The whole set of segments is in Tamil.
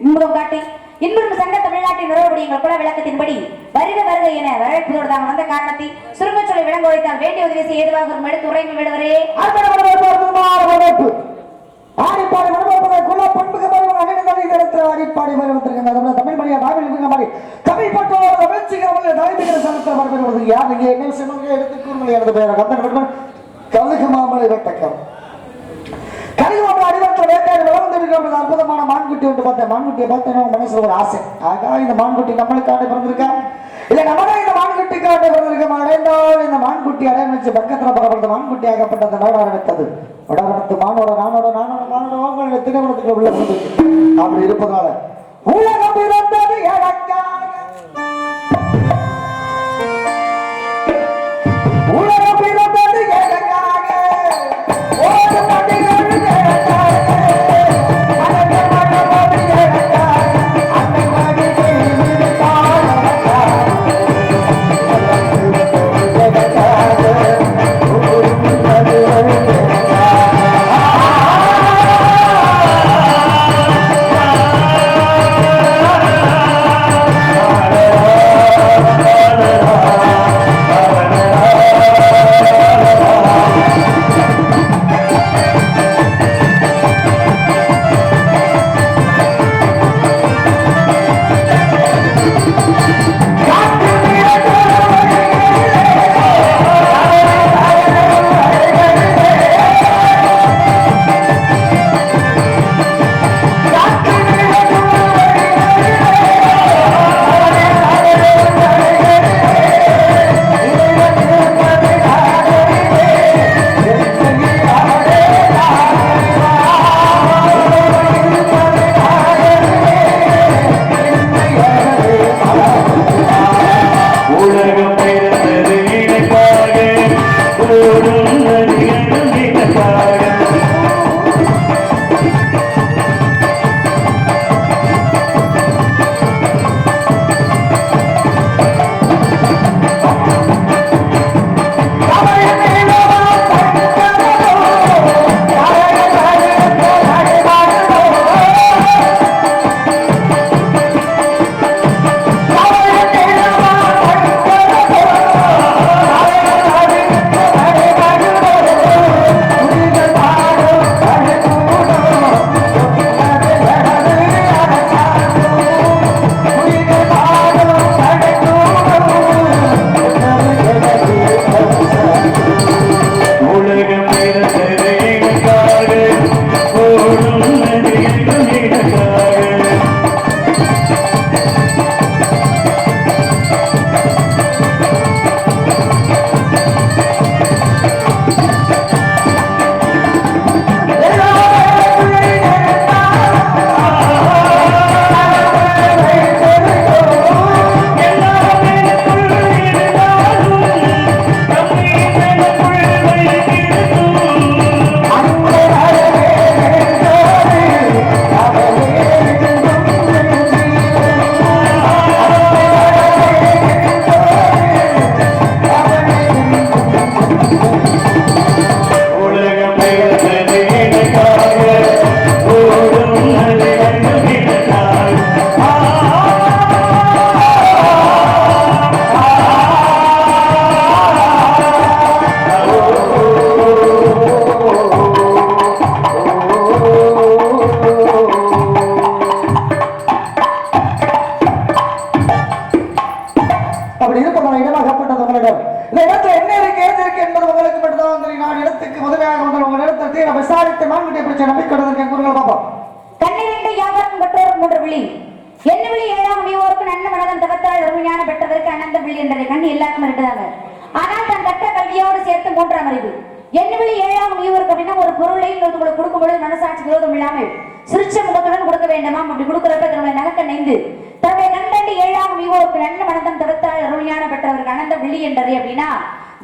இன்பம் காட்டி இன்னொரு சங்க தமிழ்நாட்டின் உறவுடைய எங்கள் குல விளக்கத்தின்படி வருக வருக என வரவேற்பதோடு தான் வந்த காரணத்தை சுருங்க சொல்லி விளங்க உழைத்தால் வேண்டிய உதவி செய்ய ஏதுவாக ஒரு எடுத்து உரைகள் விடுவரே ஆடிப்பாடி வரவேற்பதை குல பண்புக ஆடிப்பாடி வரவேற்று தமிழ் மொழியா தமிழ் பட்டோட தமிழ்ச்சிகள் தலைமைகிற சமத்தை வரவேற்பது யார் நீங்க என்ன விஷயம் எடுத்து கூறுமலை எனது பெயர் கந்தன் கழுகு மாமலை வெட்டக்கம் கலிகோட்டை அடிவத்தில் வேட்டையாடி வளர்ந்து அற்புதமான மான்குட்டி ஒன்று பார்த்தேன். மான்குட்டியை பார்த்தேன் மனசுல ஒரு ஆசை. ஆகா இந்த மான்குட்டி நம்மளுக்காண்டி பிறந்திருக்கா இல்ல நம்மதான் இந்த மான்குட்டிக்காண்டி பிறந்திருக்க அடைந்தால் இந்த மான்குட்டி அடையம் வச்சு பக்கத்துல பரப்படுத்த மான்குட்டி ஆகப்பட்ட அந்த நாடு ஆரம்பித்தது. உடனத்து மானோட நானோட நானோட நானோட திருமணத்துக்கு உள்ள அப்படி இருப்பதால உலகம் பிறந்தது எனக்காக உலகம் பிறந்தது எனக்காக ஓடு பண்டிகள்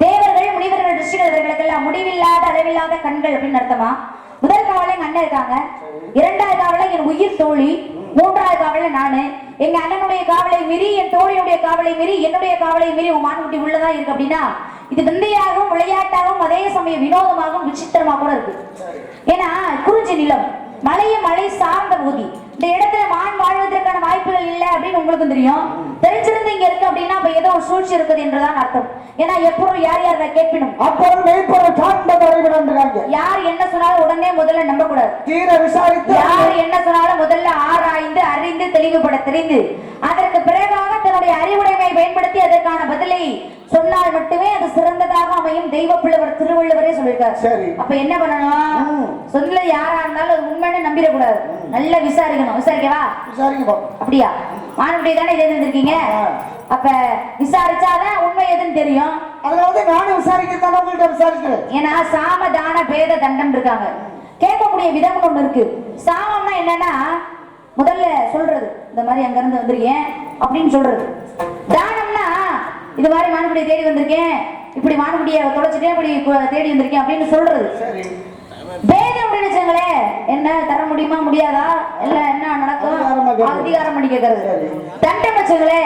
தேவர்கள் முனிவர்கள் ரிஷிகள் இவர்களுக்கெல்லாம் முடிவில்லாத அளவில்லாத கண்கள் அப்படின்னு அர்த்தமா. முதல் காவலை எங்க அண்ணன் இருக்காங்க, இரண்டாவது காவலை என் உயிர் தோழி, மூன்றாவது காவலை நானு. எங்க அண்ணனுடைய காவலை மீறி என் தோழியுடைய காவலை மீறி என்னுடைய காவலை மீறி உன் மான்குட்டி உள்ளதா இருக்கு அப்படின்னா இது விந்தையாகவும் விளையாட்டாகவும் அதே சமயம் வினோதமாகவும் விசித்திரமா கூட இருக்கு. ஏன்னா குறிஞ்சி நிலம் மலையும் மலை சார்ந்த பகுதி. இந்த இடத்துல மான் வாழ்வதற்கான வாய்ப்புகள் இல்லை அப்படின்னு உங்களுக்கு தெரியும். தெரிஞ்சிருந்து இங்க இருக்கு அப்படின்னா அப்ப ஏதோ ஒரு சூழ்ச்சி இருக்குது என்றுதான் அர்த்தம். ஏன்னா எப்பொருள் யார் யார் கேட்பினும் அப்பொருள் மெய்ப்பொருள் காண்பது அறிவிடாங்க. யார் என்ன சொன்னாலும் உடனே முதல்ல நம்ப கூடாது. தீர விசாரித்து யார் என்ன சொன்னாலும் முதல்ல ஆராய்ந்து அறிந்து தெளிவுபட தெரிந்து அதற்கு பிறகாக தன்னுடைய அறிவுடைமையை பயன்படுத்தி அதற்கான பதிலை சொன்னால் மட்டுமே அது சிறந்ததாக அமையும். தெய்வ பிள்ளைவர் திருவள்ளுவரே சொல்லியிருக்காரு. சரி, அப்ப என்ன பண்ணணும்? சொல்ல யாரா இருந்தாலும் அது உண்மைன்னு நம்பிடக்கூடாது. நல்லா விசாரிக்கணும். விசாரிக்கவா? விசாரிக்க. அப்படியா? மாணவர்களை தானே இருந்திருக்கீங்க. அப்ப விசாரிச்சாதான் உண்மை எதுன்னு தெரியும். அதனால நானும் விசாரிக்கிறதான உங்கள்கிட்ட விசாரிக்கிறேன். ஏன்னா சாம தான பேத தண்டம் இருக்காங்க. கேட்கக்கூடிய விதம் ஒண்ணு இருக்கு. சாமம்னா என்னன்னா முதல்ல சொல்றது, இந்த மாதிரி அங்க இருந்து வந்திருக்கேன் அப்படின்னு சொல்றது. தானம்னா இது மாதிரி மானுக்குடியை தேடி வந்திருக்கேன், இப்படி மானுக்குடியை தொலைச்சிட்டேன், இப்படி தேடி வந்திருக்கேன் அப்படின்னு சொல்றது. பேதம் அப்படின்னு வச்சுங்களே, என்ன தர முடியுமா முடியாதா, இல்ல என்ன நடக்கும் அதிகாரம் பண்ணி கேட்கறது. தண்டம் வச்சுங்களே,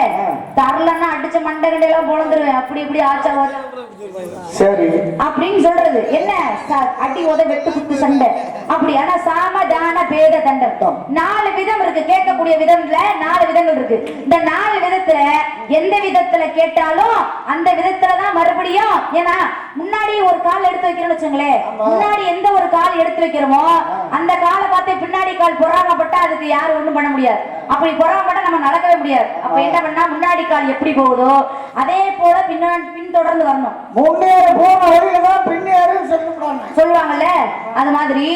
தரலன்னா அடிச்ச மண்டை கண்டையெல்லாம் பொழந்துருவேன், அப்படி இப்படி ஆச்சா சரி அப்படின்னு சொல்றது. என்ன அடி உத வெட்டு குத்து சண்டை அப்படி. ஆனா சாம தான பேத தண்டம் 4 விதம் இருக்கு. கேட்கக்கூடிய விதம்ல 4 விதங்கள் இருக்கு. இந்த 4 விதத்துல எந்த விதத்துல கேட்டாலும் அந்த விதத்துலதான் மறுபடியும். ஏன்னா முன்னாடி ஒரு கால் எடுத்து வைக்கிறோம்னு வச்சுங்களேன், முன்னாடி எந்த ஒரு கால் எடுத்து வைக்கிறோமோ அந்த காலை பார்த்து பின்னாடி கால் பொறாமப்பட்டா அதுக்கு யாரும் ஒண்ணும் பண்ண முடியாது. அப்படி பொறாமப்பட்டா நம்ம நடக்கவே முடியாது. அப்ப என்ன பண்ணா முன்னாடி கால் எப்படி போகுதோ அதே போல பின் தொடர்ந்து வரணும். சொல்லுவாங்கல்ல, அது மாதிரி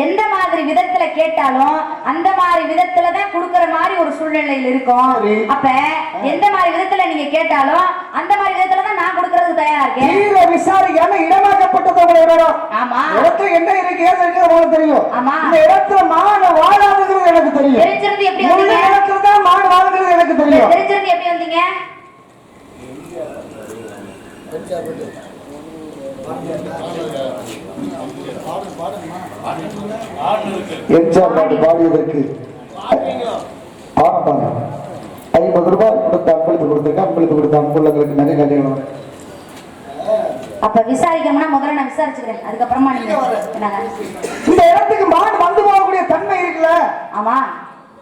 எந்த மாதிரி விதத்துல கேட்டாலும் அந்த மாதிரி விதத்துலதான் கொடுக்கற மாதிரி ஒரு சூழ்நிலையில் இருக்கும். அப்ப எந்த மாதிரி விதத்துல நீங்க கேட்டாலும் அந்த மாதிரி விதத்துலதான் நான் கொடுக்கறதுக்கு தயாரா இருக்கேன். விசாரிக்காம இடமாக்கப்பட்டது. ஆமா, இடத்துல என்ன இருக்கு ஏது இருக்கு உங்களுக்கு தெரியும். ஆமா, இந்த இடத்துல மாடு வாழாதுங்கிறது எனக்கு தெரியும். தெரிஞ்சிருந்து எப்படி வந்தீங்க? இடத்துல தான் மாடு வாழுங்கிறது எனக்கு தெரியும். தெரிஞ்சிருந்து எப்படி வந்தீங்க? பாடியதற்கு 50 ரூபாய் கொடுத்த அன்பளிப்பு கொடுத்திருக்க. அன்பளிப்பு கொடுத்த அன்புள்ளங்களுக்கு நிறைய நன்றிகள். அப்ப விசாரிக்கணும்னா முதல்ல நான் விசாரிச்சுக்கிறேன், அதுக்கப்புறமா நீங்க இந்த இடத்துக்கு மாடு வந்து போகக்கூடிய தன்மை இருக்குல்ல. ஆமா,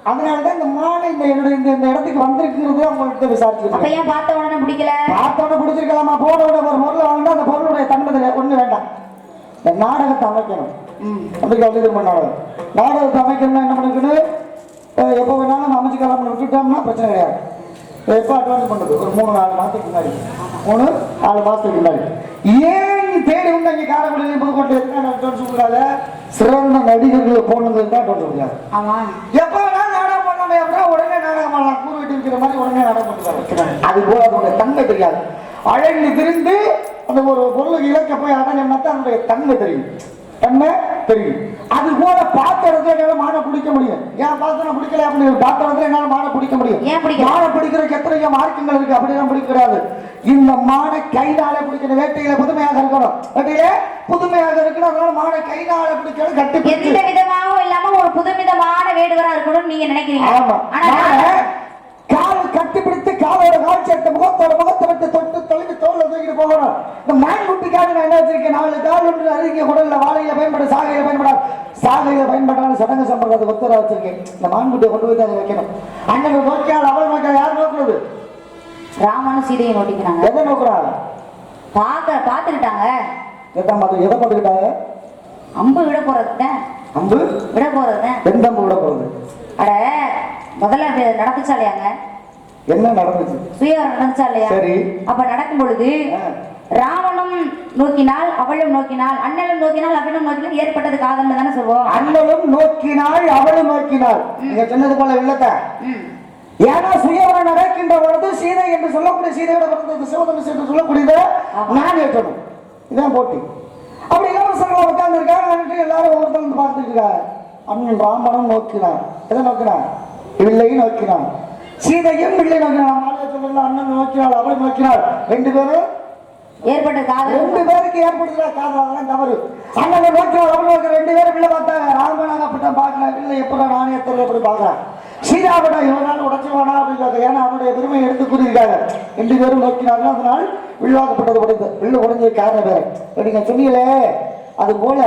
அதனாலதான் இந்த மாடு இந்த இடத்துக்கு வந்திருக்கிறது உங்கள்கிட்ட விசாரிச்சு. அப்ப ஏன் பார்த்த உடனே பிடிக்கல? பார்த்த உடனே பிடிச்சிருக்கலாமா? போன உடனே ஒரு பொருளை வாங்கினா அந்த பொருளுடைய தன்மை ஒண்ணு வேண்டாம். இந்த நாடகத்தை அமைக்கணும். நாடகத்தை அமைக்கணும்னா என்ன பண்ணிக்கணும்? எப்போ வேணாலும் நம்ம அமைச்சுக்கலாம் விட்டுட்டோம்னா பிரச்சனை கிடையாது. எப்போ அட்வான்ஸ் பண்ணுறது ஒரு 3-4 மாதத்துக்கு முன்னாடி, 3-4 மாதத்துக்கு முன்னாடி. ஏன் தேடி வந்து அங்கே காரைக்குடி புதுக்கோட்டை அட்வான்ஸ் கொடுக்காத? சிறந்த நடிகர்களை போனதுக்கு தான் அட்வான்ஸ் கொடுக்காது. எப்போ வேணாலும் நாடகம் பண்ணாமே அப்படின்னா உடனே நாடகம் பண்ணலாம். கூறு வெட்டி இருக்கிற மாதிரி உடனே நாடகம் பண்ணிக்கலாம். அது போல அதனுடைய தன்மை தெரியாது. அழகு திரிந்து அந்த ஒரு பொருளுக்கு இலக்க போய் அடங்கினா தான் அதனுடைய தன்மை தெரியும். தன்மை தெரியும். அது போல பார்த்த இடத்துல என்னால மானை பிடிக்க முடியும். ஏன் பார்த்தா பிடிக்கல அப்படின்னு பார்த்த இடத்துல என்னால மானை பிடிக்க முடியும். மானை பிடிக்கிறதுக்கு எத்தனையோ மார்க்கங்கள் இருக்கு. அப்படிலாம் பிடிக்கிறாரு. இந்த மானை கைனால பிடிக்கிற வேட்டையில புதுமையாக இருக்கணும். வேட்டையில புதுமையாக இருக்கணும். அதனால மானை கைனால பிடிக்கணும். கட்டி எந்த விதமாகவும் இல்லாம ஒரு புதுவிதமான வேடுவரா இருக்கணும்னு நீங்க நினைக்கிறீங்க. ஆமா, கால் கட்டிப்பிடித்து காலோட கால் சேர்த்த முகத்தோட முகத்தை விட்டு தொட்டு தொலைவி தோல்ல தூக்கிட்டு போகணும். இந்த மான்குட்டிக்காக நான் என்ன வச்சிருக்கேன்? 4 கால் ஒன்று அறிக்கை குடல்ல வாழையில பயன்பட சாகையில பயன்படாது. சாகையில பயன்படாத சடங்கு சம்பிரதாயத்தை ஒத்தரா வச்சிருக்கேன். இந்த மான்குட்டியை கொண்டு போய் அதை வைக்கணும். அண்ணன் நோக்கியால் அவள் நோக்கியால் யார் நோக்குறது? ராமனும் சீதையை நோக்கிக்கிறாங்க. எதை நோக்குறாங்க? பாத்துக்கிட்டாங்க. எதை பார்த்துக்கிட்டாங்க? அம்பு விட போறது. அம்பு விட போறது. எந்த அம்பு விட போறது? அட முதல்ல நடந்துச்சா இல்லையாங்க? என்ன நடந்துச்சு? சுயவரம் நடந்துச்சா இல்லையா? சரி. அப்ப நடக்கும் பொழுது ராவனும் நோக்கினால் அவளும் நோக்கினால், அண்ணனும் நோக்கினால் அவளும் நோக்கினால் ஏற்பட்டது காதல்னு தானே சொல்லுவோம். அண்ணனும் நோக்கினாள் அவளும் நோக்கினாள். நீங்க சொன்னது போல இல்லத்த. ஏன்னா சுயவரம் நடக்கின்ற பொழுது சீதை என்று சொல்லக்கூடிய சீதையோட பிறந்தது சிவதனுஷ் என்று சொல்லக்கூடியது நான் ஏற்றணும். இதான் போட்டி. அப்படி இளவரசர்கள் உட்கார்ந்து இருக்காங்க. எல்லாரும் ஒவ்வொருத்தரும் பார்த்துட்டு இருக்காங்க. அண்ணன் ராமனும் நோக்கினார். எதை நோக்கினார்? வில்லையும் நோக்கினார். சீதையும் வில்லை நோக்கினார். அண்ணன் நோக்கினாள் அவள் நோக்கினாள். 2 பேரும் ஏற்பட்ட காதல். 2 பேருக்கு ஏற்படுத்த காதல். அதெல்லாம் தவறு. அண்ணன் நோக்கினாள் அவள் நோக்க 2 பேரும் வில்லை பார்த்தாங்க. ராமனாக அப்படி பார்க்கிறேன். வில்லை எப்படா நானே எப்படி பார்க்கிறேன். சீதாபடா இவனால் உடச்சுவானா அப்படின்னு. ஏன்னா அவனுடைய பெருமையை எடுத்து கூறியிருக்காங்க. 2 பேரும் நோக்கினார்கள். அதனால் வில்வாக்கப்பட்டது உடைந்து வில்லு உடைஞ்சது காரணம் வேற. நீங்க சொன்னீங்களே அது போல